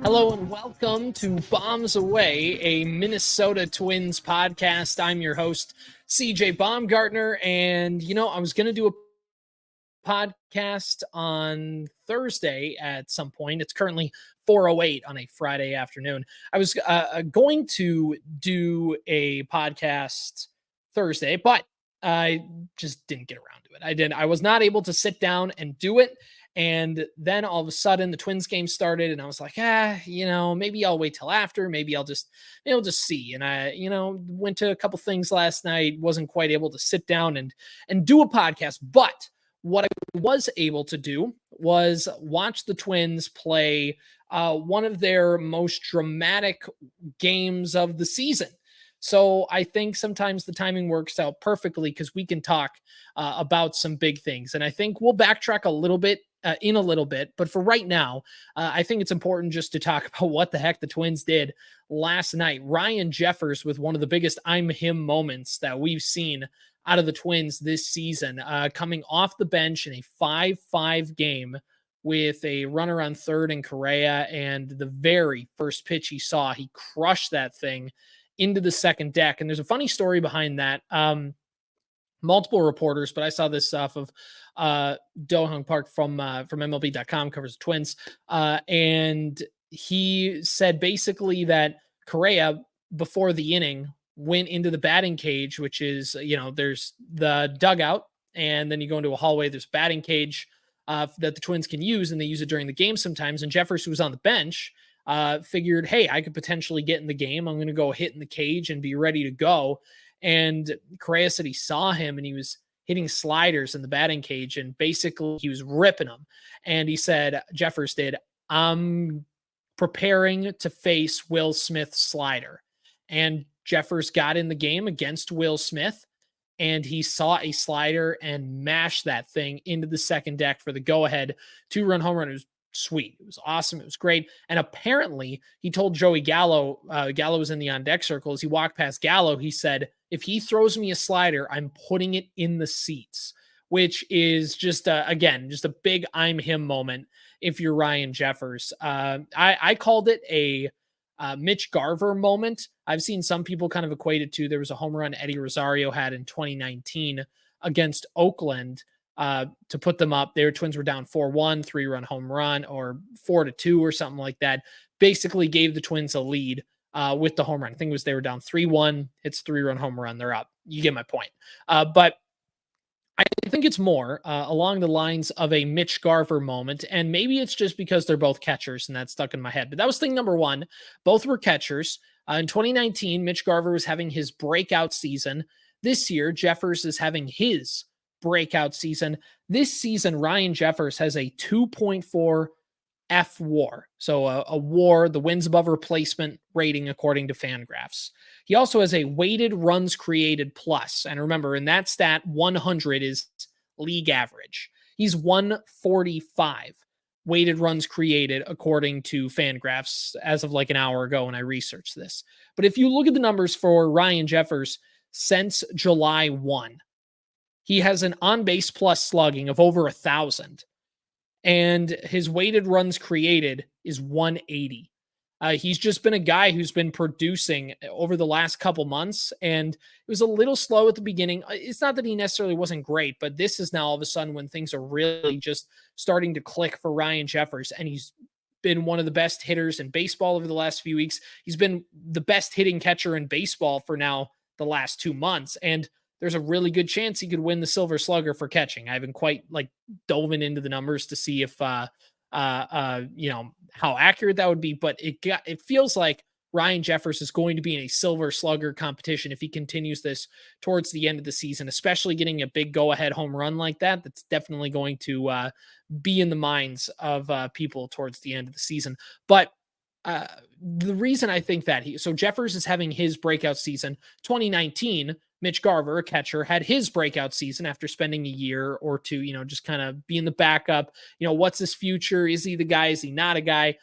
Hello and welcome to Bombs Away, a Minnesota Twins podcast. I'm your host, CJ Baumgartner, and I was going to do a podcast on Thursday at some point. It's currently 4:08 on a Friday afternoon. I was going to do a podcast Thursday, but I just didn't get around to it. I was not able to sit down and do it. And then all of a sudden the Twins game started and I was like, maybe I'll wait till after. Maybe I'll just see. And I, went to a couple things last night, wasn't quite able to sit down and do a podcast. But what I was able to do was watch the Twins play one of their most dramatic games of the season. So I think sometimes the timing works out perfectly because we can talk about some big things. And I think we'll backtrack a little bit in a little bit. But for right now, I think it's important just to talk about what the heck the Twins did last night. Ryan Jeffers with one of the biggest I'm him moments that we've seen out of the Twins this season, coming off the bench in a 5-5 game with a runner on third and Correa. And the very first pitch he saw, he crushed that thing into the second deck. And there's a funny story behind that. Multiple reporters, but I saw this off of Do-Hung Park from MLB.com, covers the Twins. And he said basically that Correa, before the inning, went into the batting cage, which is, there's the dugout, and then you go into a hallway, there's a batting cage that the Twins can use, and they use it during the game sometimes. And Jeffers, who was on the bench, figured, hey, I could potentially get in the game. I'm going to go hit in the cage and be ready to go. And Correa said he saw him and he was hitting sliders in the batting cage, and basically he was ripping them. And he said, Jeffers did, I'm preparing to face Will Smith's slider. And Jeffers got in the game against Will Smith, and he saw a slider and mashed that thing into the second deck for the go-ahead 2-run home run. It was sweet. It was awesome. It was great. And apparently he told Joey Gallo, Gallo was in the on-deck circle, as he walked past Gallo, he said, if he throws me a slider, I'm putting it in the seats, which is just, again, just a big I'm him moment if you're Ryan Jeffers. I called it a Mitch Garver moment. I've seen some people kind of equate it to, there was a home run Eddie Rosario had in 2019 against Oakland to put them up. Their Twins were down 4-1, 3-run home run, or 4-2 or something like that. Basically gave the Twins a lead with the home run. I think it was they were down 3-1. It's 3-run home run. They're up. You get my point. But I think it's more along the lines of a Mitch Garver moment, and maybe it's just because they're both catchers, and that stuck in my head. But that was thing number one. Both were catchers. In 2019, Mitch Garver was having his breakout season. This year, Jeffers is having his breakout season. This season, Ryan Jeffers has a 2.4 F WAR. So a WAR, the wins above replacement rating according to Fangraphs. He also has a weighted runs created plus. And remember, in that stat, 100 is league average. He's 145 weighted runs created according to Fangraphs as of like an hour ago when I researched this. But if you look at the numbers for Ryan Jeffers since July 1, he has an on-base plus slugging of over 1,000. And his weighted runs created is 180. He's just been a guy who's been producing over the last couple months, and it was a little slow at the beginning. It's not that he necessarily wasn't great, but this is now all of a sudden when things are really just starting to click for Ryan Jeffers, and he's been one of the best hitters in baseball over the last few weeks. He's been the best hitting catcher in baseball for now the last 2 months, and there's a really good chance he could win the Silver Slugger for catching. I haven't quite dove into the numbers to see if how accurate that would be, but it feels like Ryan Jeffers is going to be in a Silver Slugger competition if he continues this towards the end of the season, especially getting a big go-ahead home run like that. That's definitely going to be in the minds of people towards the end of the season. But the reason I think that so Jeffers is having his breakout season. 2019, Mitch Garver, a catcher, had his breakout season after spending a year or two, just kind of being the backup. What's his future? Is he the guy? Is he not a guy?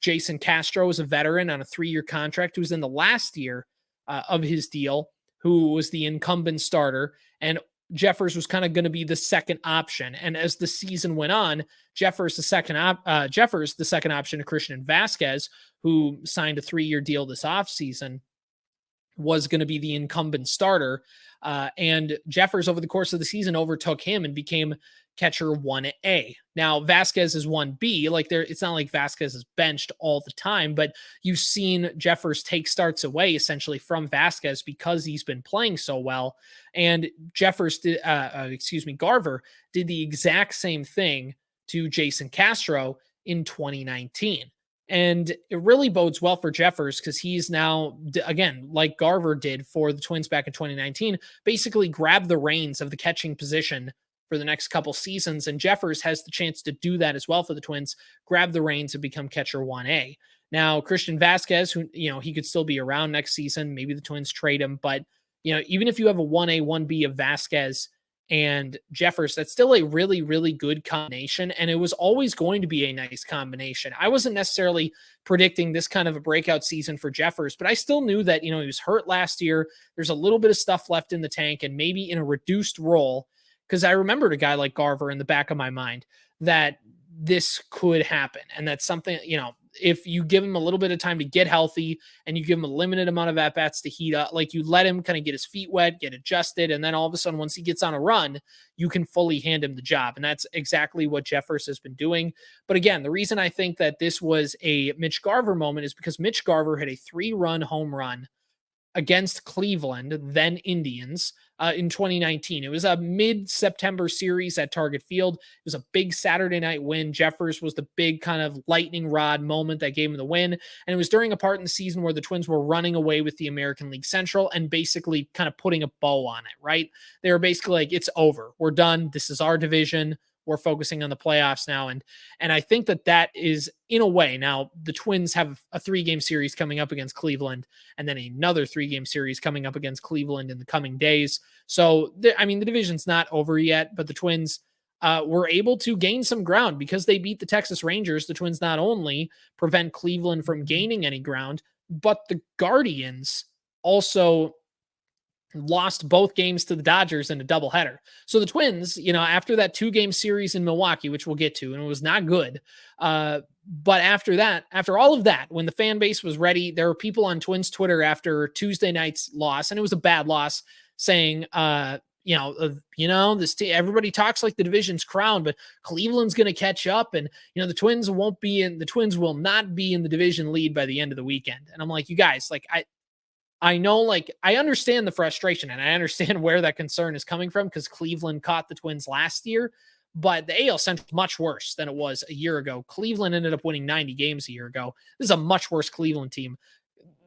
Jason Castro is a veteran on a 3-year contract who's in the last year of his deal, who was the incumbent starter. And Jeffers was kind of going to be the second option. And as the season went on, Jeffers, the second option to Christian Vasquez, who signed a 3-year deal this offseason, was going to be the incumbent starter. And Jeffers, over the course of the season, overtook him and became catcher 1A. Now, Vasquez is 1B. Like, it's not like Vasquez is benched all the time, but you've seen Jeffers take starts away essentially from Vasquez because he's been playing so well. And Garver did the exact same thing to Jason Castro in 2019. And it really bodes well for Jeffers because he's now, again, like Garver did for the Twins back in 2019, basically grabbed the reins of the catching position for the next couple seasons. And Jeffers has the chance to do that as well for the Twins, grab the reins and become catcher 1A. Now, Christian Vasquez, who, he could still be around next season. Maybe the Twins trade him. But, even if you have a 1A, 1B of Vasquez and Jeffers, that's still a really, really good combination. And it was always going to be a nice combination. I wasn't necessarily predicting this kind of a breakout season for Jeffers, but I still knew that, he was hurt last year. There's a little bit of stuff left in the tank and maybe in a reduced role. Because I remembered a guy like Garver in the back of my mind that this could happen. And that's something, if you give him a little bit of time to get healthy and you give him a limited amount of at-bats to heat up, like you let him kind of get his feet wet, get adjusted, and then all of a sudden, once he gets on a run, you can fully hand him the job. And that's exactly what Jeffers has been doing. But again, the reason I think that this was a Mitch Garver moment is because Mitch Garver had a 3-run home run against Cleveland, then Indians, in 2019. It was a mid-September series at Target Field. It was a big Saturday night win. Jeffers was the big kind of lightning rod moment that gave him the win. And it was during a part in the season where the Twins were running away with the American League Central and basically kind of putting a bow on it, right? They were basically like, it's over. We're done. This is our division. We're focusing on the playoffs now. And I think that is, in a way, now the Twins have a 3-game series coming up against Cleveland and then another 3-game series coming up against Cleveland in the coming days. So, the division's not over yet, but the Twins were able to gain some ground because they beat the Texas Rangers. The Twins not only prevent Cleveland from gaining any ground, but the Guardians also lost both games to the Dodgers in a doubleheader. So the Twins, after that 2-game series in Milwaukee, which we'll get to, and it was not good. But after all of that, when the fan base was ready, there were people on Twins Twitter after Tuesday night's loss, and it was a bad loss, saying, everybody talks like the division's crowned, but Cleveland's going to catch up, and the Twins will not be in the division lead by the end of the weekend. And I'm like, you guys, like I know, like, I understand the frustration and I understand where that concern is coming from because Cleveland caught the Twins last year, but the AL Central is much worse than it was a year ago. Cleveland ended up winning 90 games a year ago. This is a much worse Cleveland team.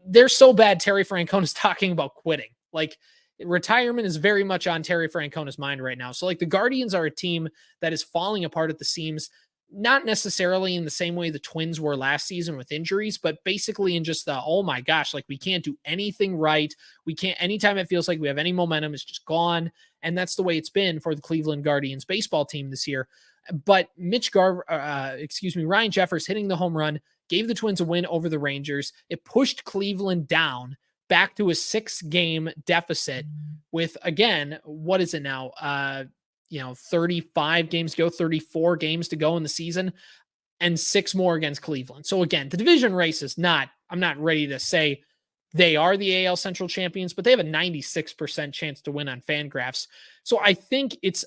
They're so bad, Terry Francona's talking about quitting. Like, retirement is very much on Terry Francona's mind right now. So, like, the Guardians are a team that is falling apart at the seams, not necessarily in the same way the Twins were last season with injuries, but basically in just the, oh my gosh, like we can't do anything right. We can't, anytime it feels like we have any momentum, it's just gone. And that's the way it's been for the Cleveland Guardians baseball team this year. But Ryan Jeffers hitting the home run gave the Twins a win over the Rangers. It pushed Cleveland down back to a 6-game deficit with, again, what is it now? 35 games to go, 34 games to go in the season, and 6 more against Cleveland. So again, the division race is I'm not ready to say they are the AL Central champions, but they have a 96% chance to win on Fangraphs. So I think it's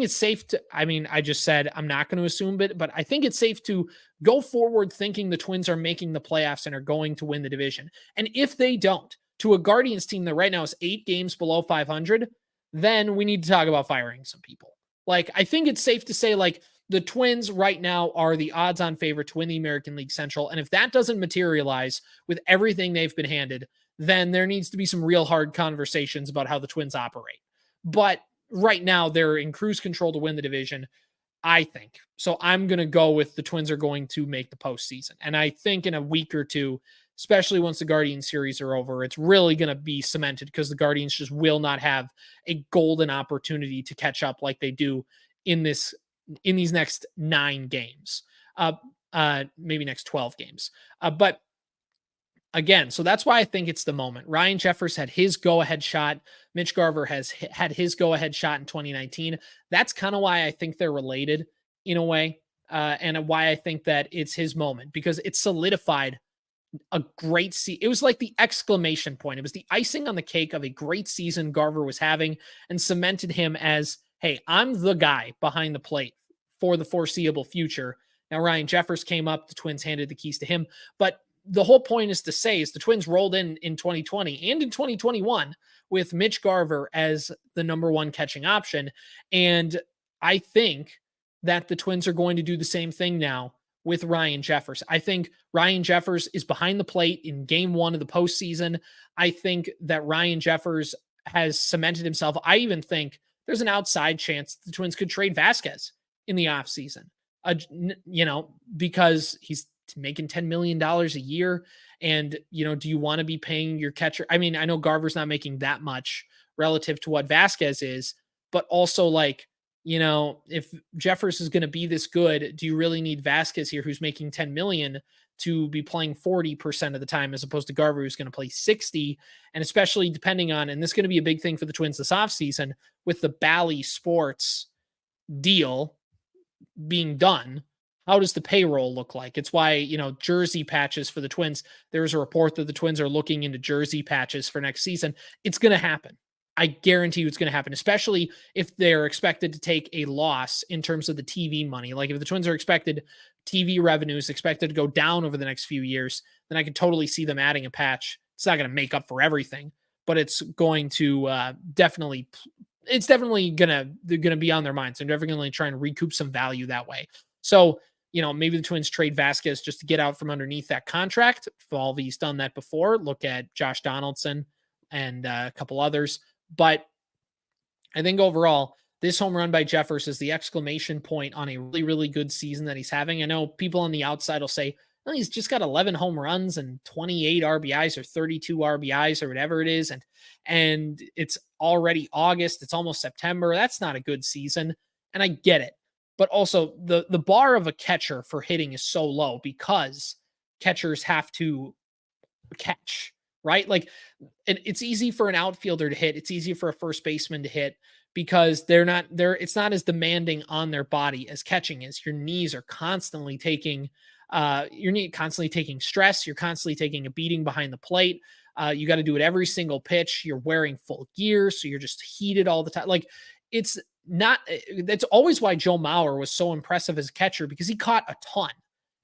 safe to, I just said I'm not going to assume it, but I think it's safe to go forward thinking the Twins are making the playoffs and are going to win the division. And if they don't, to a Guardians team that right now is 8 games below 500, then we need to talk about firing some people. Like, I think it's safe to say, like, the Twins right now are the odds-on favorite to win the American League Central. And if that doesn't materialize with everything they've been handed, then there needs to be some real hard conversations about how the Twins operate. But right now, they're in cruise control to win the division, I think. So I'm going to go with the Twins are going to make the postseason. And I think in a week or two, especially once the Guardian series are over, it's really going to be cemented because the Guardians just will not have a golden opportunity to catch up like they do in these next 9 games, maybe next 12 games. But again, so that's why I think it's the moment. Ryan Jeffers had his go-ahead shot. Mitch Garver has had his go-ahead shot in 2019. That's kind of why I think they're related in a way, and why I think that it's his moment, because it solidified a great season. It was like the exclamation point. It was the icing on the cake of a great season Garver was having, and cemented him as, hey, I'm the guy behind the plate for the foreseeable future. Now, Ryan Jeffers came up, the Twins handed the keys to him. But the whole point is to say is the Twins rolled in 2020 and in 2021 with Mitch Garver as the number one catching option. And I think that the Twins are going to do the same thing now with Ryan Jeffers. I think Ryan Jeffers is behind the plate in game one of the postseason. I think that Ryan Jeffers has cemented himself. I even think there's an outside chance the Twins could trade Vasquez in the offseason, because he's making $10 million a year. And, do you want to be paying your catcher? I mean, I know Garver's not making that much relative to what Vasquez is, but also if Jeffers is going to be this good, do you really need Vasquez here, who's making 10 million, to be playing 40% of the time, as opposed to Garver, who's going to play 60? And especially depending on, and this is going to be a big thing for the Twins this offseason, with the Bally Sports deal being done, how does the payroll look like? It's why, jersey patches for the Twins. There's a report that the Twins are looking into jersey patches for next season. It's going to happen. I guarantee you it's going to happen, especially if they're expected to take a loss in terms of the TV money. Like if the Twins are expected TV revenues expected to go down over the next few years, then I could totally see them adding a patch. It's not going to make up for everything, but it's going to definitely going to be on their minds. They're definitely going to try and recoup some value that way. So, maybe the Twins trade Vasquez just to get out from underneath that contract. Falvey's done that before. Look at Josh Donaldson and a couple others. But I think overall, this home run by Jeffers is the exclamation point on a really, really good season that he's having. I know people on the outside will say, well, he's just got 11 home runs and 28 RBIs or 32 RBIs or whatever it is. And it's already August. It's almost September. That's not a good season. And I get it. But also the bar of a catcher for hitting is so low because catchers have to catch, right? Like it's easy for an outfielder to hit. It's easy for a first baseman to hit because it's not as demanding on their body as catching is. Your knees are constantly taking stress. You're constantly taking a beating behind the plate. You got to do it every single pitch. You're wearing full gear. So you're just heated all the time. Like that's always why Joe Mauer was so impressive as a catcher, because he caught a ton,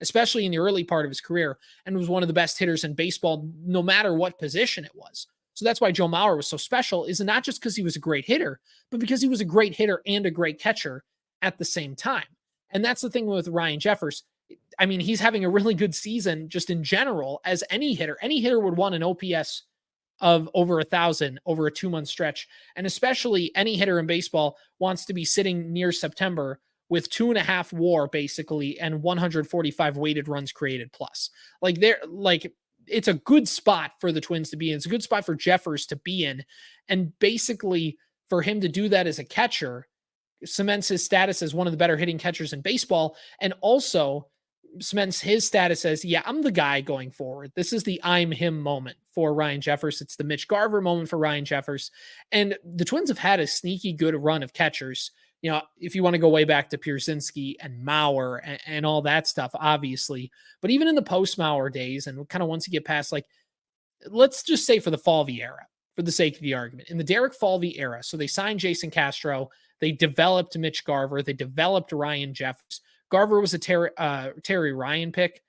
especially in the early part of his career, and was one of the best hitters in baseball, no matter what position it was. So that's why Joe Mauer was so special, is not just because he was a great hitter, but because he was a great hitter and a great catcher at the same time. And that's the thing with Ryan Jeffers. I mean, he's having a really good season just in general as any hitter. Any hitter would want an OPS of over 1,000 over a 2-month stretch. And especially any hitter in baseball wants to be sitting near September with 2.5 WAR basically and 145 weighted runs created plus. It's a good spot for the Twins to be in. It's a good spot for Jeffers to be in. And basically for him to do that as a catcher cements his status as one of the better hitting catchers in baseball, and also cements his status as, yeah, I'm the guy going forward. This is the I'm him moment for Ryan Jeffers. It's the Mitch Garver moment for Ryan Jeffers. And the Twins have had a sneaky good run of catchers. If you want to go way back to Pierzynski and Mauer and all that stuff, obviously, but even in the post-Mauer days, and kind of once you get past, let's just say for the Falvey era, for the sake of the argument, in the Derek Falvey era, so they signed Jason Castro, they developed Mitch Garver, they developed Ryan Jeffers. Garver was a Terry Ryan pick,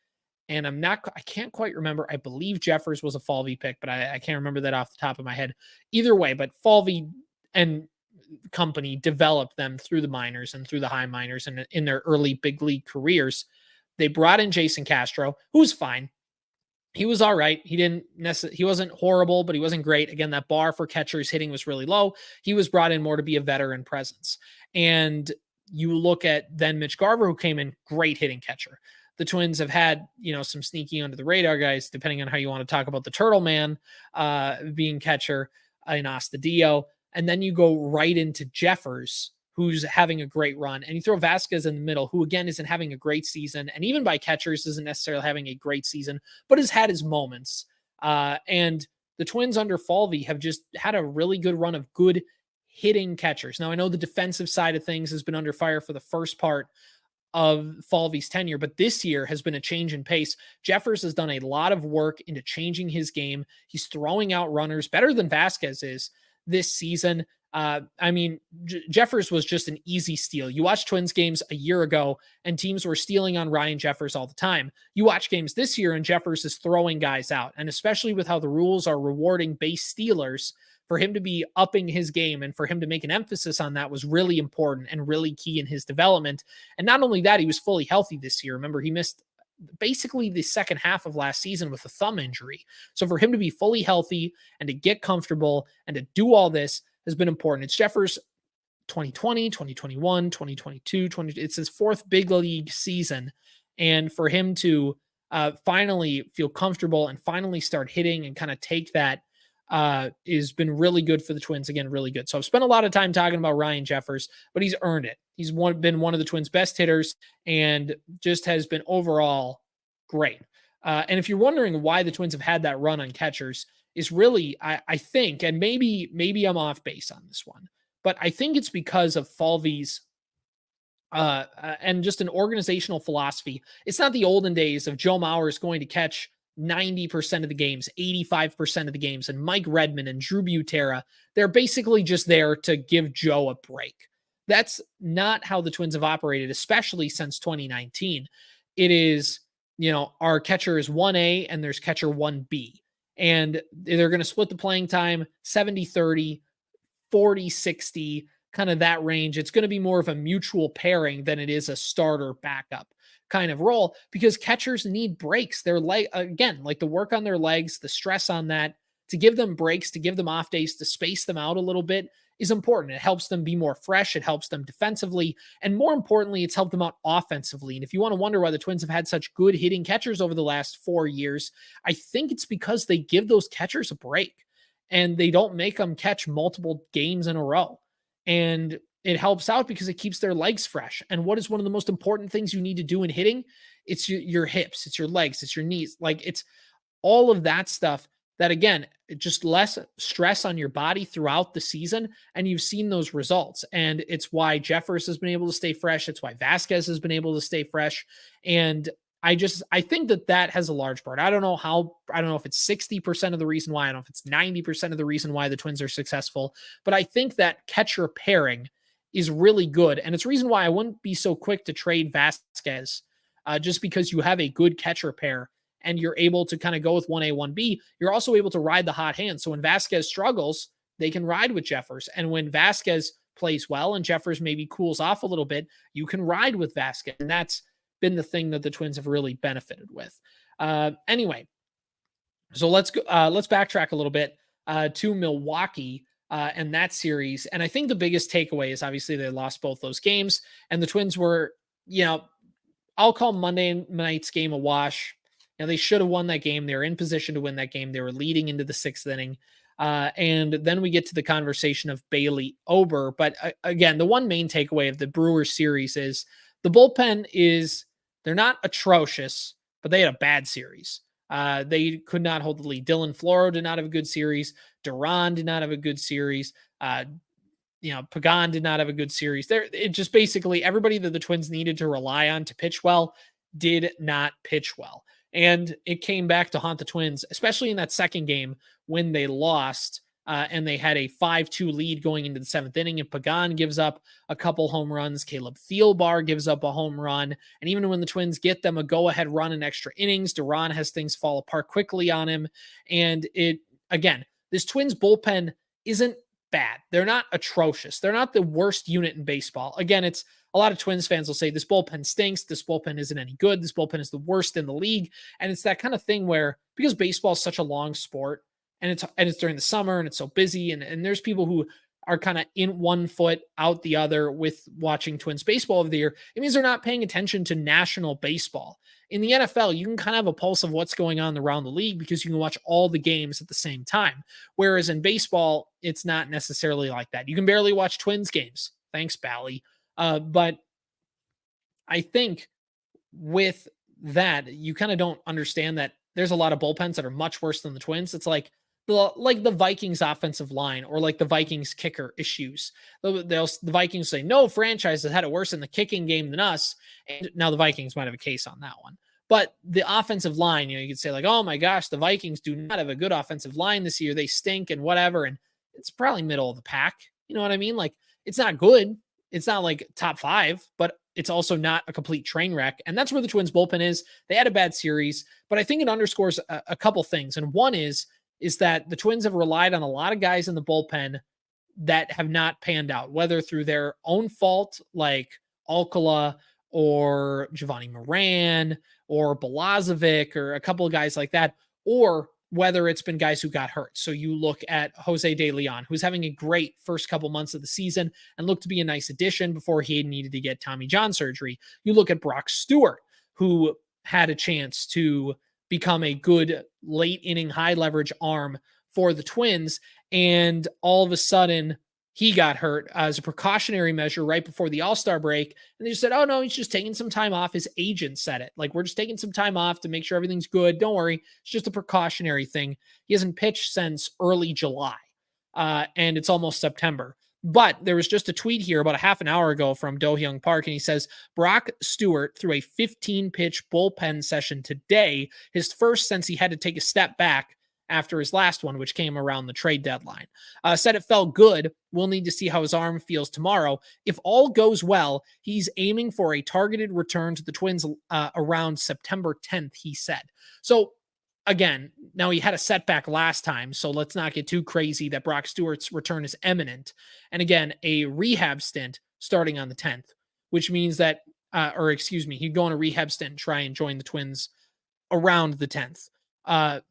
and I can't quite remember. I believe Jeffers was a Falvey pick, but I can't remember that off the top of my head. Either way, but Falvey and company developed them through the minors and through the high minors and in their early big league careers. They brought in Jason Castro, who was fine. He was all right. He wasn't horrible, but he wasn't great. Again, that bar for catchers hitting was really low. He was brought in more to be a veteran presence. And you look at then Mitch Garver, who came in, great hitting catcher. The Twins have had, some sneaky under the radar guys, depending on how you want to talk about the Turtle Man being catcher in Astudillo. And then you go right into Jeffers, who's having a great run. And you throw Vasquez in the middle, who again isn't having a great season. And even by catchers isn't necessarily having a great season, but has had his moments. And the Twins under Falvey have just had a really good run of good hitting catchers. Now, I know the defensive side of things has been under fire for the first part of Falvey's tenure, but this year has been a change in pace. Jeffers has done a lot of work into changing his game. He's throwing out runners better than Vasquez is this season. Jeffers was just an easy steal. You watch Twins games a year ago, and teams were stealing on Ryan Jeffers all the time. You watch games this year, and Jeffers is throwing guys out. And especially with how the rules are rewarding base stealers, for him to be upping his game and for him to make an emphasis on that was really important and really key in his development. And not only that, he was fully healthy this year. Remember, he missed basically the second half of last season with a thumb injury. So for him to be fully healthy and to get comfortable and to do all this has been important. It's Jeffers 2020, 2021, 2022, it's his fourth big league season. And for him to finally feel comfortable and finally start hitting and kind of take that has been really good for the Twins. Again, really good. So I've spent a lot of time talking about Ryan Jeffers, but he's earned it. He's been one of the Twins' best hitters and just has been overall great. And if you're wondering why the Twins have had that run on catchers, is really, I think, and maybe I'm off base on this one, but I think it's because of Falvey's and just an organizational philosophy. It's not the olden days of Joe Mauer is going to catch 90% of the games, 85% of the games, and Mike Redmond and Drew Butera, they're basically just there to give Joe a break. That's not how the Twins have operated, especially since 2019. It is, our catcher is 1A and there's catcher 1B. And they're going to split the playing time 70-30, 40-60, kind of that range. It's going to be more of a mutual pairing than it is a starter backup kind of role, because catchers need breaks. Their again, like the work on their legs, the stress on that, to give them breaks, to give them off days, to space them out a little bit is important. It helps them be more fresh. It helps them defensively. And more importantly, it's helped them out offensively. And if you want to wonder why the Twins have had such good hitting catchers over the last 4 years, I think it's because they give those catchers a break and they don't make them catch multiple games in a row. And it helps out because it keeps their legs fresh. And what is one of the most important things you need to do in hitting? It's your hips, it's your legs, it's your knees. Like, it's all of that stuff that, again, just less stress on your body throughout the season. And you've seen those results. And it's why Jeffers has been able to stay fresh. It's why Vasquez has been able to stay fresh. And I think that has a large part. I don't know if it's 60% of the reason why, I don't know if it's 90% of the reason why the Twins are successful, but I think that catcher pairing is really good. And it's the reason why I wouldn't be so quick to trade Vasquez, just because you have a good catcher pair and you're able to kind of go with 1A, 1B. You're also able to ride the hot hand. So when Vasquez struggles, they can ride with Jeffers. And when Vasquez plays well and Jeffers maybe cools off a little bit, you can ride with Vasquez. And that's been the thing that the Twins have really benefited with. Anyway, so let's backtrack a little bit to Milwaukee and that series. And I think the biggest takeaway is obviously they lost both those games, and the Twins were, I'll call Monday night's game a wash. They should have won that game. They were in position to win that game. They were leading into the sixth inning. And then we get to the conversation of Bailey Ober. But again, the one main takeaway of the Brewers series is the bullpen they're not atrocious, but they had a bad series. They could not hold the lead. Dylan Floro did not have a good series. Duran did not have a good series. Pagan did not have a good series. It just basically everybody that the Twins needed to rely on to pitch well did not pitch well. And it came back to haunt the Twins, especially in that second game when they lost and they had a 5-2 lead going into the seventh inning. And Pagan gives up a couple home runs. Caleb Thielbar gives up a home run. And even when the Twins get them a go-ahead run in extra innings, Duran has things fall apart quickly on him. And this Twins bullpen isn't bad. They're not atrocious. They're not the worst unit in baseball. Again, it's a lot of Twins fans will say this bullpen stinks. This bullpen isn't any good. This bullpen is the worst in the league. And it's that kind of thing where, because baseball is such a long sport and it's during the summer and it's so busy, and there's people who are kind of in one foot out the other with watching Twins baseball over the year, it means they're not paying attention to national baseball. In the NFL, you can kind of have a pulse of what's going on around the league because you can watch all the games at the same time. Whereas in baseball, it's not necessarily like that. You can barely watch Twins games. Thanks, Bally. But I think with that, you kind of don't understand that there's a lot of bullpens that are much worse than the Twins. It's like the Vikings offensive line or like the Vikings kicker issues. The Vikings say no franchise has had it worse in the kicking game than us. And now the Vikings might have a case on that one. But the offensive line, you could say like, oh my gosh, the Vikings do not have a good offensive line this year. They stink and whatever. And it's probably middle of the pack. You know what I mean? Like, it's not good. It's not like top 5, but it's also not a complete train wreck. And that's where the Twins bullpen is. They had a bad series, but I think it underscores a couple things. And one is that the Twins have relied on a lot of guys in the bullpen that have not panned out, whether through their own fault, like Alcala or Giovanni Moran or Balazovic or a couple of guys like that, or whether it's been guys who got hurt. So you look at Jose De Leon, who's having a great first couple months of the season and looked to be a nice addition before he needed to get Tommy John surgery. You look at Brock Stewart, who had a chance to become a good late inning, high leverage arm for the Twins. And all of a sudden he got hurt as a precautionary measure right before the All-Star break. And they just said, oh no, he's just taking some time off. His agent said it. Like, we're just taking some time off to make sure everything's good. Don't worry. It's just a precautionary thing. He hasn't pitched since early July. And it's almost September. But there was just a tweet here about a half an hour ago from Do-Hyung Park, and he says, Brock Stewart threw a 15-pitch bullpen session today, his first since he had to take a step back after his last one, which came around the trade deadline. Said it felt good. We'll need to see how his arm feels tomorrow. If all goes well, he's aiming for a targeted return to the Twins around September 10th, he said. So again, now he had a setback last time, so let's not get too crazy that Brock Stewart's return is imminent. And again, a rehab stint starting on the 10th, which means that, he'd go on a rehab stint and try and join the Twins around the 10th.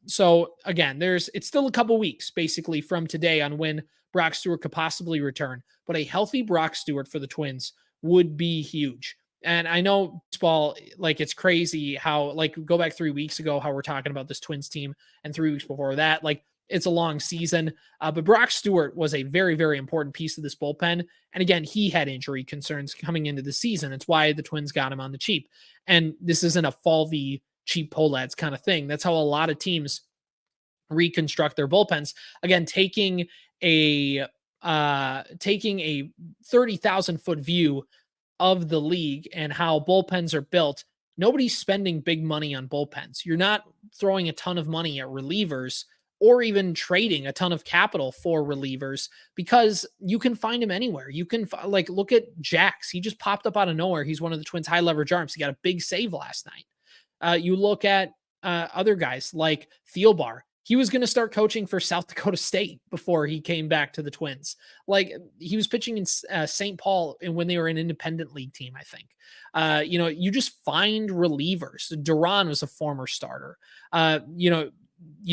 So again, it's still a couple weeks basically from today on when Brock Stewart could possibly return, but a healthy Brock Stewart for the Twins would be huge. And I know baseball, like, it's crazy how, like, go back 3 weeks ago, how we're talking about this Twins team, and 3 weeks before that, like, it's a long season. But Brock Stewart was a very, very important piece of this bullpen. And again, he had injury concerns coming into the season. It's why the Twins got him on the cheap. And this isn't a Falvey cheap Pohlads kind of thing. That's how a lot of teams reconstruct their bullpens. Again, taking a 30,000 foot view of the league and how bullpens are built. Nobody's spending big money on bullpens. You're not throwing a ton of money at relievers or even trading a ton of capital for relievers because you can find him anywhere. You can look at Jax. He just popped up out of nowhere. He's one of the Twins' high leverage arms. He got a big save last night. You look at other guys like Thielbar. He was going to start coaching for South Dakota State before he came back to the Twins. Like, he was pitching in St. Paul when they were an independent league team, I think. You just find relievers. Duran was a former starter. You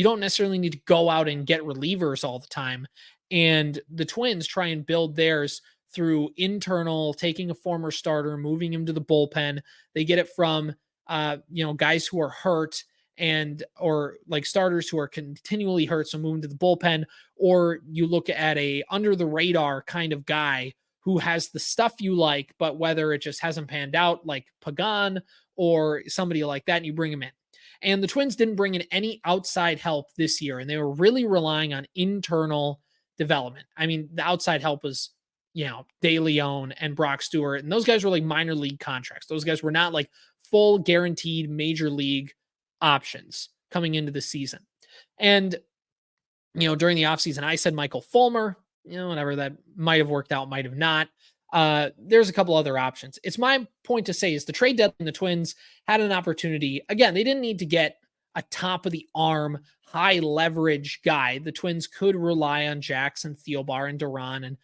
don't necessarily need to go out and get relievers all the time. And the Twins try and build theirs through internal, taking a former starter, moving him to the bullpen. They get it from, guys who are hurt or like starters who are continually hurt, so moving to the bullpen, or you look at a under the radar kind of guy who has the stuff you like, but whether it just hasn't panned out, like Pagan or somebody like that, and you bring him in. And the Twins didn't bring in any outside help this year, and they were really relying on internal development. I mean, the outside help was, De Leon and Brock Stewart, and those guys were like minor league contracts. Those guys were not like full guaranteed major league options coming into the season. And, during the offseason, I said Michael Fulmer, whatever, that might have worked out, might have not. There's a couple other options. It's my point to say is the trade deadline, the Twins had an opportunity. Again, they didn't need to get a top of the arm, high leverage guy. The Twins could rely on Jackson, Thielbar, and Duran, and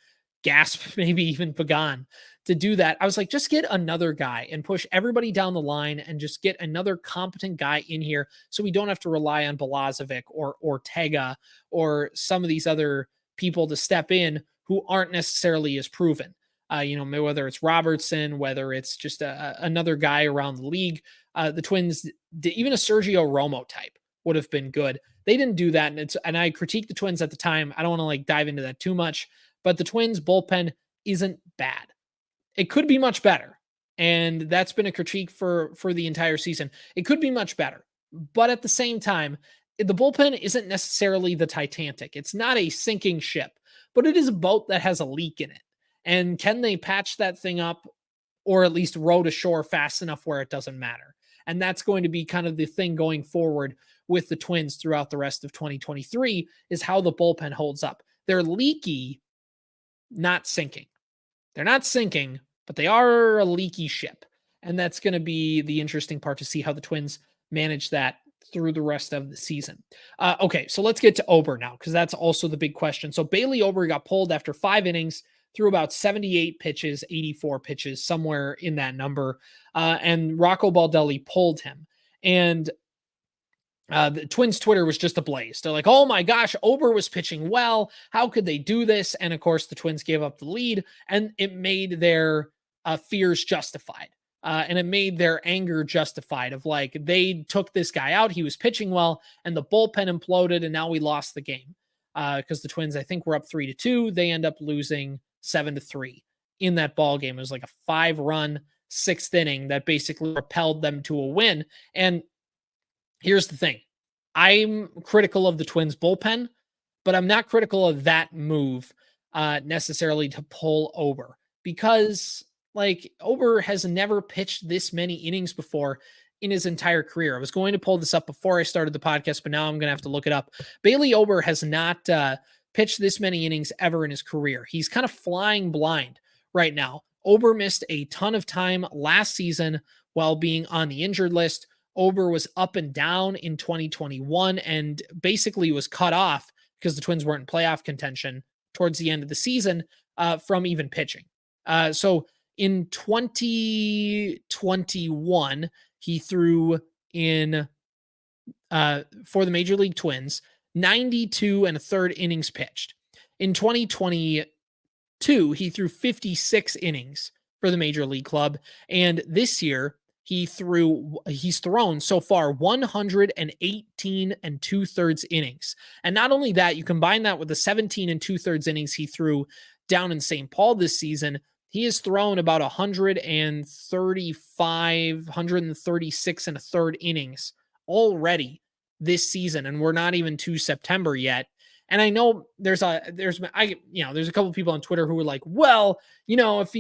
gasp, maybe even Pagan to do that. I was like, just get another guy and push everybody down the line and just get another competent guy in here so we don't have to rely on Balazovic or Ortega or some of these other people to step in who aren't necessarily as proven. Whether it's Robertson, whether it's just another guy around the league. The Twins, even a Sergio Romo type would have been good. They didn't do that, and I critiqued the Twins at the time. I don't want to dive into that too much, but the Twins bullpen isn't bad. It could be much better, and that's been a critique for the entire season. It could be much better, But at the same time, the bullpen isn't necessarily the Titanic. It's not a sinking ship, but it is a boat that has a leak in it. And can they patch that thing up or at least row to shore fast enough where it doesn't matter? And that's going to be kind of the thing going forward with the Twins throughout the rest of 2023 is how the bullpen holds up. They're leaky, not sinking. They're not sinking, but they are a leaky ship. And that's going to be the interesting part to see how the Twins manage that through the rest of the season. Okay, so let's get to Ober now, because that's also the big question. So Bailey Ober got pulled after 5 innings, threw about 78 pitches, 84 pitches, somewhere in that number. And Rocco Baldelli pulled him. And the Twins Twitter was just ablaze. They're like, oh my gosh, Ober was pitching well. How could they do this? And of course, the Twins gave up the lead, and it made their fears justified. And it made their anger justified of like, they took this guy out. He was pitching well, and the bullpen imploded, and now we lost the game. Because the Twins, I think, were up 3-2. They end up losing 7-3 in that ball game. It was like a 5-run 6th inning that basically propelled them to a win. And here's the thing. I'm critical of the Twins bullpen, but I'm not critical of that move necessarily to pull Ober, because like Ober has never pitched this many innings before in his entire career. I was going to pull this up before I started the podcast, but now I'm going to have to look it up. Bailey Ober has not pitched this many innings ever in his career. He's kind of flying blind right now. Ober missed a ton of time last season while being on the injured list. Ober was up and down in 2021 and basically was cut off because the Twins weren't in playoff contention towards the end of the season from even pitching. So in 2021, he threw in for the Major League Twins 92 1/3 innings pitched. In 2022, he threw 56 innings for the Major League club, and this year he's thrown so far 118 2/3 innings. And not only that, you combine that with the 17 2/3 innings he threw down in St. Paul this season, he has thrown about 136 1/3 innings already this season, and we're not even to September yet. And I know there's a couple of people on Twitter who were like, well, if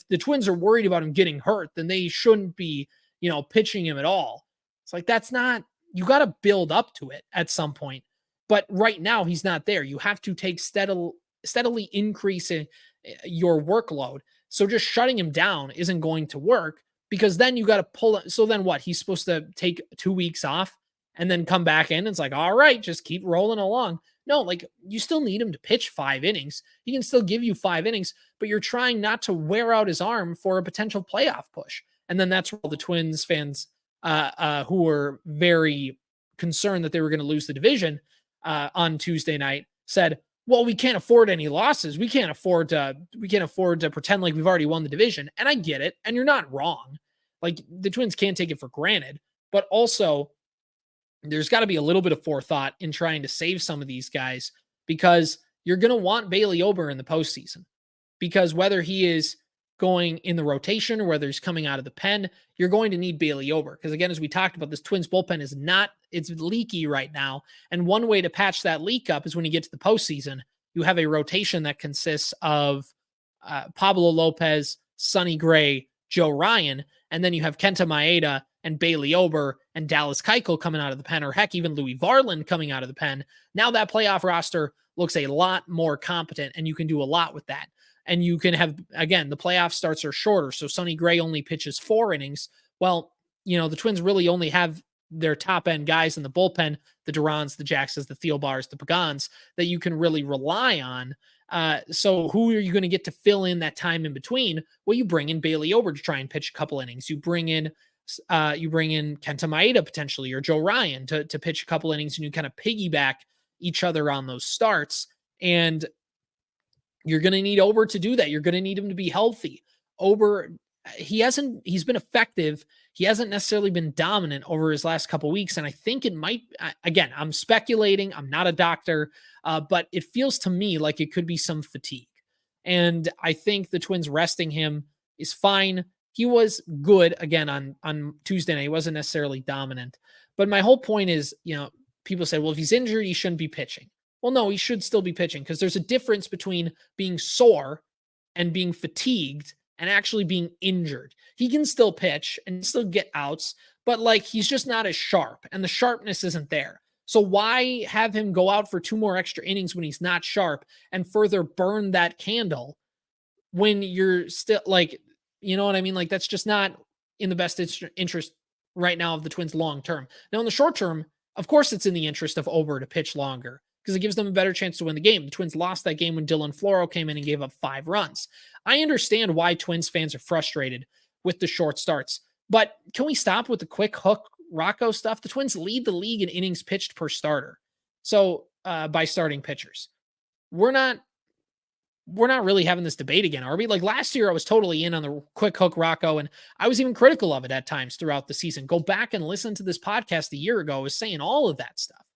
the Twins are worried about him getting hurt, then they shouldn't be, pitching him at all. It's like, you got to build up to it at some point. But right now he's not there. You have to take steadily increasing your workload. So just shutting him down isn't going to work, because then you got to pull it. So then what? He's supposed to take 2 weeks off and then come back in. It's like, all right, just keep rolling along. No, like, you still need him to pitch 5 innings. He can still give you 5 innings, but you're trying not to wear out his arm for a potential playoff push. And then that's where all the Twins fans who were very concerned that they were going to lose the division on Tuesday night said, well, we can't afford any losses. We can't afford to pretend like we've already won the division. And I get it. And you're not wrong. Like, the Twins can't take it for granted, but also there's got to be a little bit of forethought in trying to save some of these guys, because you're going to want Bailey Ober in the postseason, because whether he is going in the rotation or whether he's coming out of the pen, you're going to need Bailey Ober. Because again, as we talked about, this Twins bullpen it's leaky right now. And one way to patch that leak up is when you get to the postseason, you have a rotation that consists of Pablo Lopez, Sonny Gray, Joe Ryan, and then you have Kenta Maeda and Bailey Ober and Dallas Keuchel coming out of the pen, or heck, even Louis Varland coming out of the pen. Now that playoff roster looks a lot more competent, and you can do a lot with that. And you can have, again, the playoff starts are shorter. So Sonny Gray only pitches 4 innings. Well, the Twins really only have their top end guys in the bullpen, the Durans, the Jacksons, the Thielbars, the Pagans, that you can really rely on. So who are you going to get to fill in that time in between? Well, you bring in Bailey Ober to try and pitch a couple innings. You bring in Kenta Maeda potentially, or Joe Ryan to pitch a couple innings, and you kind of piggyback each other on those starts. And you're going to need Ober to do that. You're going to need him to be healthy. Ober, he's been effective. He hasn't necessarily been dominant over his last couple weeks. And I think it might, again, I'm speculating. I'm not a doctor, but it feels to me like it could be some fatigue. And I think the Twins resting him is fine. He was good again on Tuesday night. He wasn't necessarily dominant. But my whole point is, people say, well, if he's injured, he shouldn't be pitching. Well, no, he should still be pitching because there's a difference between being sore and being fatigued and actually being injured. He can still pitch and still get outs, but he's just not as sharp and the sharpness isn't there. So why have him go out for 2 more extra innings when he's not sharp and further burn that candle when you're still you know what I mean? That's just not in the best interest right now of the Twins long term. Now in the short term, of course it's in the interest of Ober to pitch longer because it gives them a better chance to win the game. The Twins lost that game when Dylan Floro came in and gave up 5 runs. I understand why Twins fans are frustrated with the short starts, but can we stop with the quick hook Rocco stuff? The Twins lead the league in innings pitched per starter. So by starting pitchers, we're not really having this debate again, are we? Last year, I was totally in on the quick hook Rocco, and I was even critical of it at times throughout the season. Go back and listen to this podcast a year ago. I was saying all of that stuff.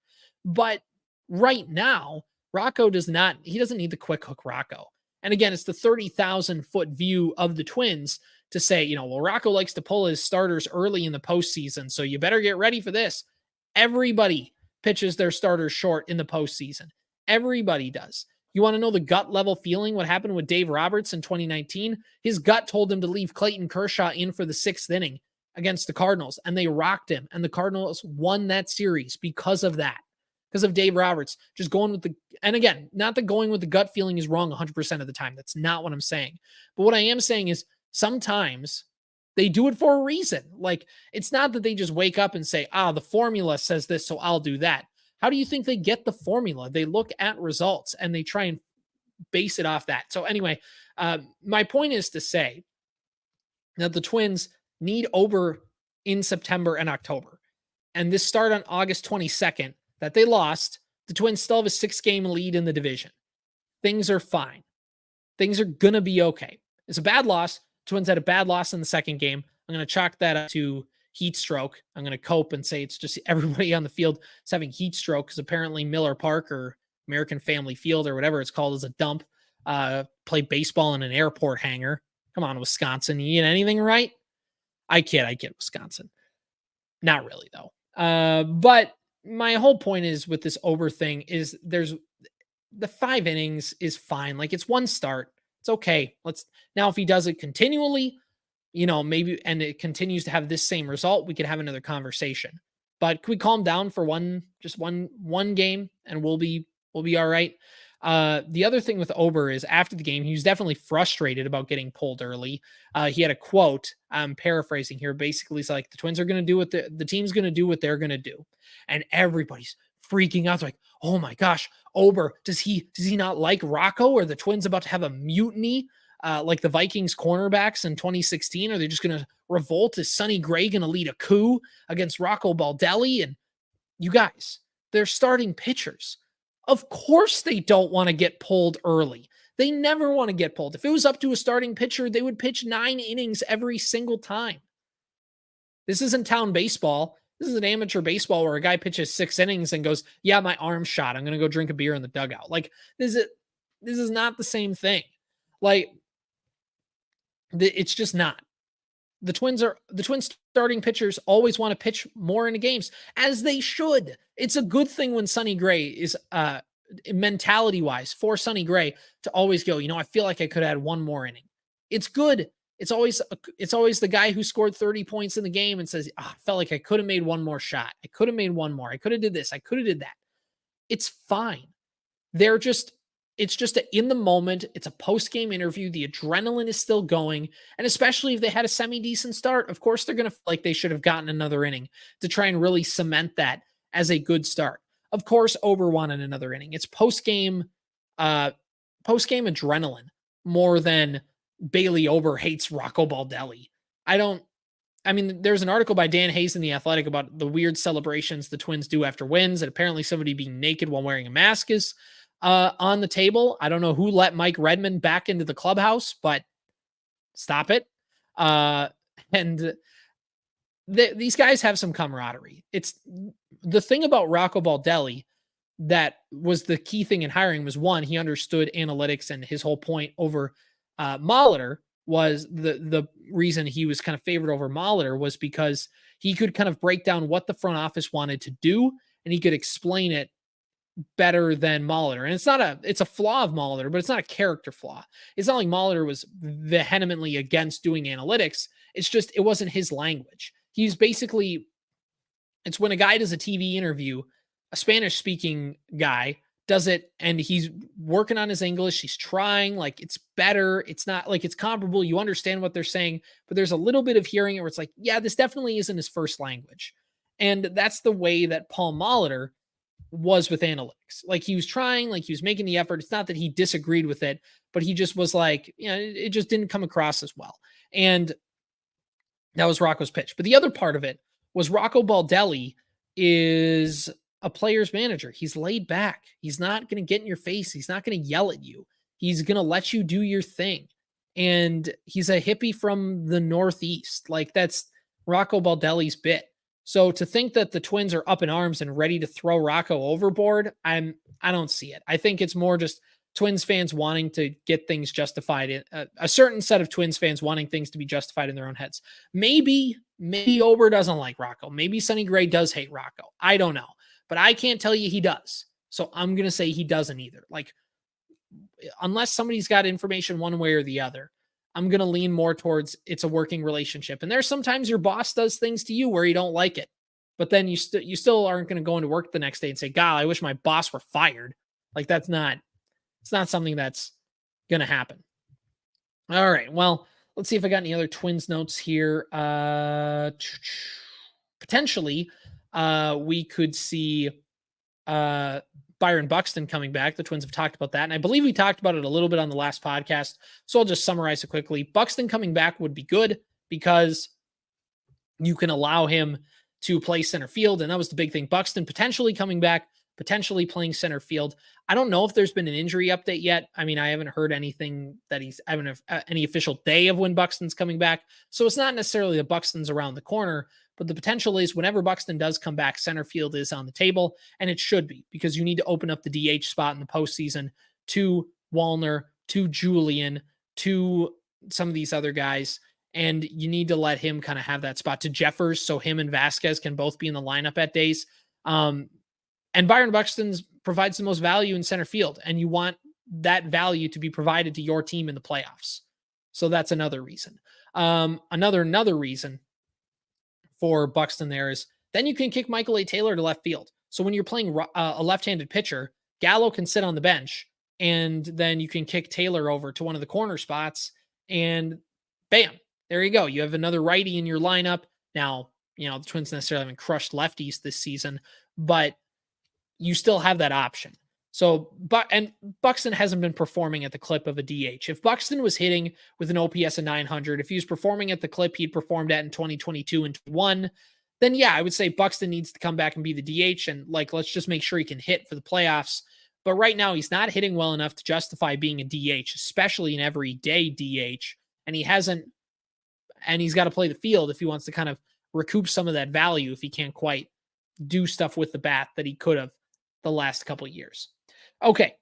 But right now, Rocco doesn't need the quick hook Rocco. And again, it's the 30,000 foot view of the Twins to say, well, Rocco likes to pull his starters early in the postseason, so you better get ready for this. Everybody pitches their starters short in the postseason. Everybody does. You want to know the gut level feeling? What happened with Dave Roberts in 2019? His gut told him to leave Clayton Kershaw in for the 6th inning against the Cardinals, and they rocked him. And the Cardinals won that series because of that, because of Dave Roberts just going with and again, not that going with the gut feeling is wrong 100% of the time. That's not what I'm saying. But what I am saying is sometimes they do it for a reason. It's not that they just wake up and say, the formula says this, so I'll do that. How do you think they get the formula? They look at results and they try and base it off that. So anyway, my point is to say that the Twins need Ober in September and October. And this start on August 22nd that they lost, the Twins still have a 6-game lead in the division. Things are fine. Things are going to be okay. It's a bad loss. Twins had a bad loss in the second game. I'm going to chalk that up to heat stroke. I'm going to cope and say it's just everybody on the field is having heat stroke because apparently Miller Park or American Family Field or whatever it's called is a dump. Play baseball in an airport hangar. Come on, Wisconsin. You get anything right? I kid, Wisconsin. Not really, though. But my whole point is with this Ober thing is there's the 5 innings is fine. It's one start. It's okay. Now if he does it continually, maybe, and it continues to have this same result, we could have another conversation. But can we calm down for one game and we'll be all right? The other thing with Ober is after the game, he was definitely frustrated about getting pulled early. He had a quote, I'm paraphrasing here, basically it's the Twins are going to do what the team's going to do what they're going to do. And everybody's freaking out. They're oh my gosh, Ober, does he not like Rocco? Or the Twins about to have a mutiny? Like the Vikings cornerbacks in 2016? Are they just going to revolt? Is Sonny Gray going to lead a coup against Rocco Baldelli? And you guys, they're starting pitchers. Of course they don't want to get pulled early. They never want to get pulled. If it was up to a starting pitcher, they would pitch 9 innings every single time. This isn't town baseball. This is an amateur baseball where a guy pitches 6 innings and goes, yeah, my arm's shot. I'm going to go drink a beer in the dugout. This is not the same thing. It's just not. The Twins starting pitchers always want to pitch more into games, as they should. It's a good thing when Sonny Gray is mentality-wise for Sonny Gray to always go, I feel like I could have had one more inning. It's good. It's always the guy who scored 30 points in the game and says, I felt like I could have made one more shot. I could have made one more. I could have did this. I could have did that. It's fine. It's just in the moment. It's a post-game interview. The adrenaline is still going. And especially if they had a semi-decent start, of course, they're going to feel like they should have gotten another inning to try and really cement that as a good start. Of course, Ober wanted another inning. It's post-game adrenaline more than Bailey Ober hates Rocco Baldelli. There's an article by Dan Hayes in The Athletic about the weird celebrations the Twins do after wins, and apparently somebody being naked while wearing a mask is on the table. I don't know who let Mike Redmond back into the clubhouse, but stop it. These guys have some camaraderie. It's the thing about Rocco Baldelli that was the key thing in hiring was, one, he understood analytics and his whole point over Molitor was the reason he was kind of favored over Molitor was because he could kind of break down what the front office wanted to do, and he could explain it better than Molitor. And it's a flaw of Molitor, but it's not a character flaw. It's not like Molitor was vehemently against doing analytics. It's just, it wasn't his language. He's basically, it's when a guy does a TV interview, a Spanish speaking guy does it, and he's working on his English. He's trying, like, it's better. It's not like it's comparable. You understand what they're saying, but there's a little bit of hearing it where it's like, yeah, this definitely isn't his first language. And that's the way that Paul Molitor was with analytics. Like, he was trying, like, he was making the effort. It's not that he disagreed with it, but he just was like, you know, it just didn't come across as well. And that was Rocco's pitch. But the other part of it was Rocco Baldelli is a player's manager. He's laid back. He's not going to get in your face. He's not going to yell at you. He's going to let you do your thing. And he's a hippie from the Northeast. Like, that's Rocco Baldelli's bit. So to think that the Twins are up in arms and ready to throw Rocco overboard, I don't see it. I think it's more just Twins fans wanting to get things justified. A certain set of Twins fans wanting things to be justified in their own heads. Maybe Ober doesn't like Rocco. Maybe Sonny Gray does hate Rocco. I don't know. But I can't tell you he does. So I'm going to say he doesn't either. Like, unless somebody's got information one way or the other, I'm going to lean more towards it's a working relationship. And there's sometimes your boss does things to you where you don't like it, but then you still aren't going to go into work the next day and say, God, I wish my boss were fired. Like, it's not something that's going to happen. All right. Well, let's see if I got any other Twins notes here. Potentially, we could see Byron Buxton coming back. The Twins have talked about that, and I believe we talked about it a little bit on the last podcast, so I'll just summarize it quickly. Buxton coming back would be good because you can allow him to play center field, and that was the big thing. Buxton potentially coming back, potentially playing center field. I don't know if there's been an injury update yet. I mean, I haven't heard anything that he's having any official day of when Buxton's coming back, so it's not necessarily the Buxton's around the corner. But the potential is whenever Buxton does come back, center field is on the table, and it should be, because you need to open up the DH spot in the postseason to Wallner, to Julian, to some of these other guys, and you need to let him kind of have that spot, to Jeffers, so him and Vasquez can both be in the lineup at days. And Byron Buxton provides the most value in center field, and you want that value to be provided to your team in the playoffs. So that's another reason. Another reason for Buxton there is then you can kick Michael A. Taylor to left field. So when you're playing a left-handed pitcher, Gallo can sit on the bench, and then you can kick Taylor over to one of the corner spots, and bam, there you go. You have another righty in your lineup. Now, you know, the Twins necessarily haven't crushed lefties this season, but you still have that option. So, and Buxton hasn't been performing at the clip of a DH. If Buxton was hitting with an OPS of 900, if he was performing at the clip he'd performed at in 2022 and 21, then yeah, I would say Buxton needs to come back and be the DH, and like, let's just make sure he can hit for the playoffs. But right now, he's not hitting well enough to justify being a DH, especially an everyday DH. And he hasn't, and he's got to play the field if he wants to kind of recoup some of that value if he can't quite do stuff with the bat that he could have the last couple of years. Okay.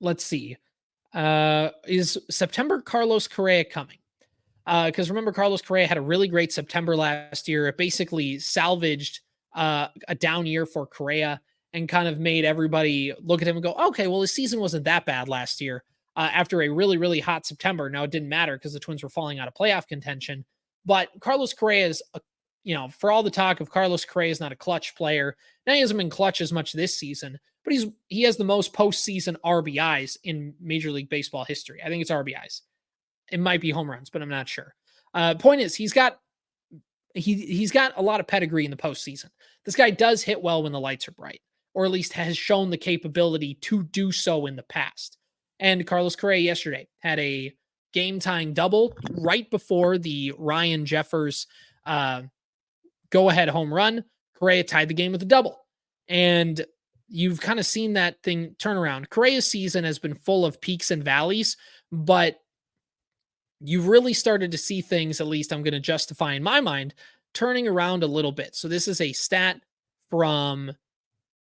Let's see. Is September Carlos Correa coming? Because remember, Carlos Correa had a really great September last year. It basically salvaged a down year for Correa and kind of made everybody look at him and go, okay, well, his season wasn't that bad last year after a really, really hot September. Now, it didn't matter because the Twins were falling out of playoff contention. But Carlos Correa is, for all the talk of Carlos Correa is not a clutch player. Now, he hasn't been clutch as much this season, but he has the most postseason RBIs in Major League Baseball history. I think it's RBIs. It might be home runs, but I'm not sure. Point is, he's got a lot of pedigree in the postseason. This guy does hit well when the lights are bright, or at least has shown the capability to do so in the past. And Carlos Correa yesterday had a game-tying double right before the Ryan Jeffers go-ahead home run. Correa tied the game with a double. And you've kind of seen that thing turn around. Correa's season has been full of peaks and valleys, but you've really started to see things, at least I'm going to justify in my mind, turning around a little bit. So this is a stat from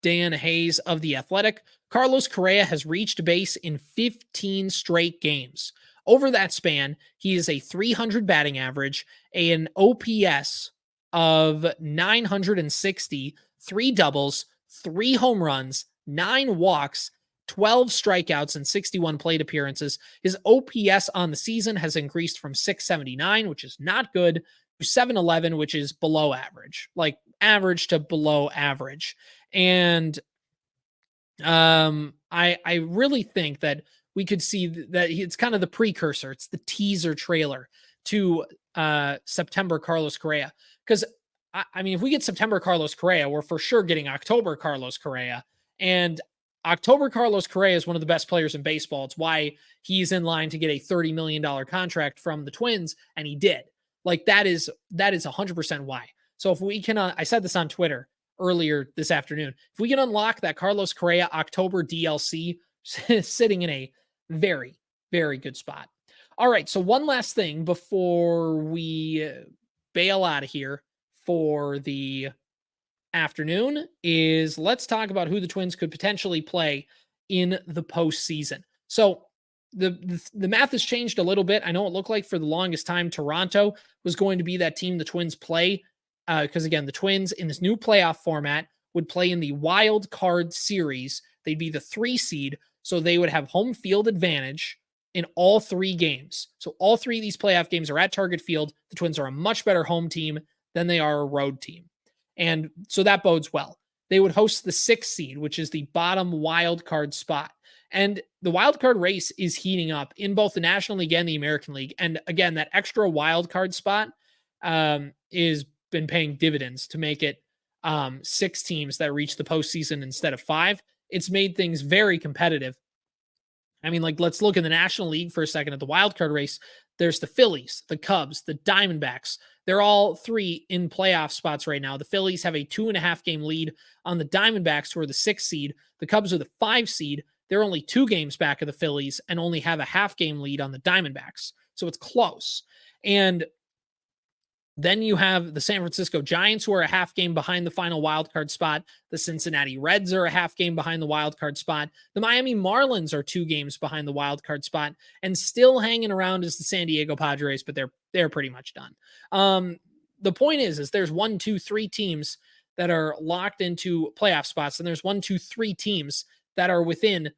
Dan Hayes of The Athletic. Carlos Correa has reached base in 15 straight games. over that span, he is a 300 batting average, an OPS of 960, 3 doubles, 3 home runs, 9 walks, 12 strikeouts, and 61 plate appearances. His OPS on the season has increased from 679, which is not good, to 711, which is below average, like average to below average. And I really think that we could see that it's kind of the precursor. It's the teaser trailer to September Carlos Correa. Because I mean, if we get September Carlos Correa, we're for sure getting October Carlos Correa. And October Carlos Correa is one of the best players in baseball. It's why he's in line to get a $30 million contract from the Twins, and he did. Like that is 100% why. So if we can, I said this on Twitter earlier this afternoon, if we can unlock that Carlos Correa October DLC, sitting in a very, very good spot. All right, so one last thing before we bail out of here for the afternoon is let's talk about who the Twins could potentially play in the postseason. So the math has changed a little bit. I know it looked like for the longest time Toronto was going to be that team the Twins play, because again, the Twins in this new playoff format would play in the wild card series. They'd be the 3 seed, so they would have home field advantage in all 3 games. So all 3 of these playoff games are at Target Field. The Twins are a much better home team than they are a road team. And so that bodes well. They would host the 6th seed, which is the bottom wild card spot. And the wild card race is heating up in both the National League and the American League. And again, that extra wild card spot is been paying dividends to make it 6 teams that reach the postseason instead of 5. It's made things very competitive. I mean, like, let's look in the National League for a second at the wild card race. There's the Phillies, the Cubs, the Diamondbacks. They're all 3 in playoff spots right now. The Phillies have a 2.5 game lead on the Diamondbacks, who are the 6th seed. The Cubs are the 5 seed. They're only 2 games back of the Phillies and only have a half game lead on the Diamondbacks. So it's close. And then you have the San Francisco Giants, who are a half game behind the final wildcard spot. The Cincinnati Reds are a half game behind the wildcard spot. The Miami Marlins are 2 games behind the wildcard spot, and still hanging around is the San Diego Padres, but they're pretty much done. The point is there's 1, 2, 3 teams that are locked into playoff spots, and there's 1, 2, 3 teams that are within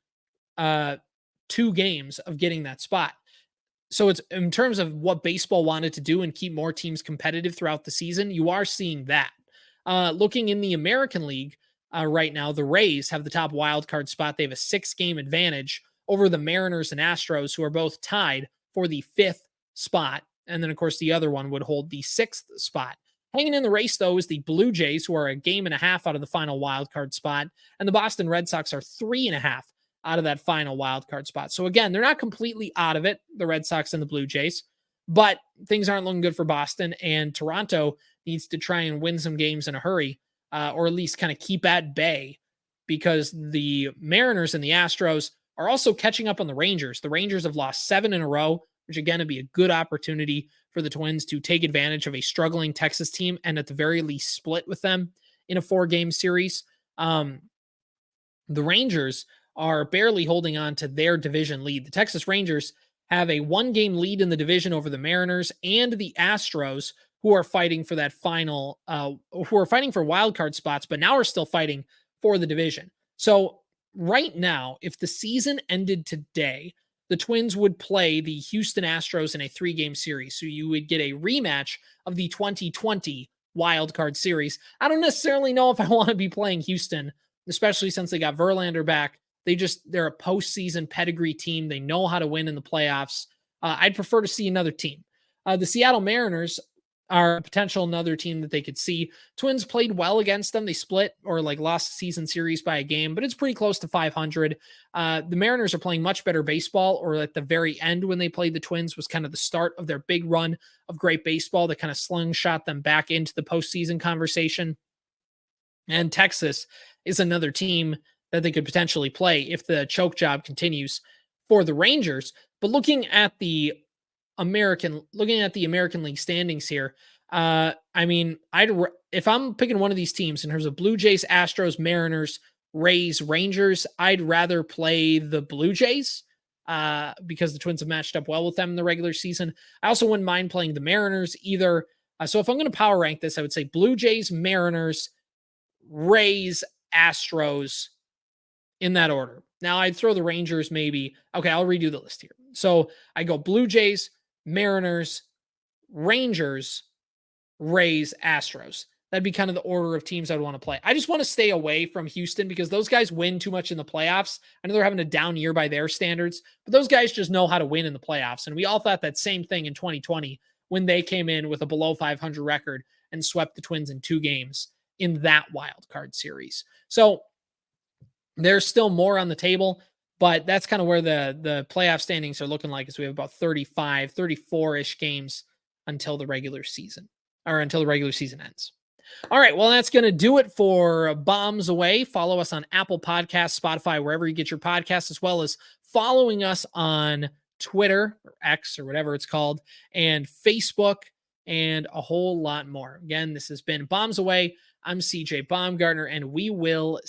2 games of getting that spot. So it's in terms of what baseball wanted to do and keep more teams competitive throughout the season, you are seeing that. Looking in the American League right now, the Rays have the top wild card spot. They have a 6-game advantage over the Mariners and Astros, who are both tied for the 5th spot. And then, of course, the other one would hold the 6th spot. Hanging in the race, though, is the Blue Jays, who are a 1.5 games out of the final wild card spot. And the Boston Red Sox are 3.5 out of that final wild card spot. So again, they're not completely out of it, the Red Sox and the Blue Jays, but things aren't looking good for Boston, and Toronto needs to try and win some games in a hurry, or at least kind of keep at bay, because the Mariners and the Astros are also catching up on the Rangers. The Rangers have lost 7 in a row, which again would be a good opportunity for the Twins to take advantage of a struggling Texas team and at the very least split with them in a 4-game series. The Rangers are barely holding on to their division lead. The Texas Rangers have a 1-game lead in the division over the Mariners and the Astros, who are fighting for that final, who are fighting for wild card spots, but now are still fighting for the division. So right now, if the season ended today, the Twins would play the Houston Astros in a 3-game series. So you would get a rematch of the 2020 wild card series. I don't necessarily know if I want to be playing Houston, especially since they got Verlander back. They're a postseason pedigree team. They know how to win in the playoffs. I'd prefer to see another team. The Seattle Mariners are a potential another team that they could see. Twins played well against them. They split or lost the season series by a game, but it's pretty close to 500. The Mariners are playing much better baseball, or at the very end when they played the Twins was kind of the start of their big run of great baseball that kind of slingshot them back into the postseason conversation. And Texas is another team that they could potentially play if the choke job continues for the Rangers. But looking at the American League standings here, I mean, if I'm picking one of these teams in terms of Blue Jays, Astros, Mariners, Rays, Rangers, I'd rather play the Blue Jays because the Twins have matched up well with them in the regular season. I also wouldn't mind playing the Mariners either. So if I'm going to power rank this, I would say Blue Jays, Mariners, Rays, Astros, in that order. Now I'd throw the Rangers maybe. Okay, I'll redo the list here. So I go Blue Jays, Mariners, Rangers, Rays, Astros. That'd be kind of the order of teams I'd want to play. I just want to stay away from Houston because those guys win too much in the playoffs. I know they're having a down year by their standards, but those guys just know how to win in the playoffs. And we all thought that same thing in 2020 when they came in with a below 500 record and swept the Twins in 2 games in that wild card series. So there's still more on the table, but that's kind of where the playoff standings are looking like, as we have about 35, 34-ish games until the regular season ends. All right, well, that's going to do it for Bombs Away. Follow us on Apple Podcasts, Spotify, wherever you get your podcasts, as well as following us on Twitter or X or whatever it's called, and Facebook, and a whole lot more. Again, this has been Bombs Away. I'm CJ Baumgartner, and we will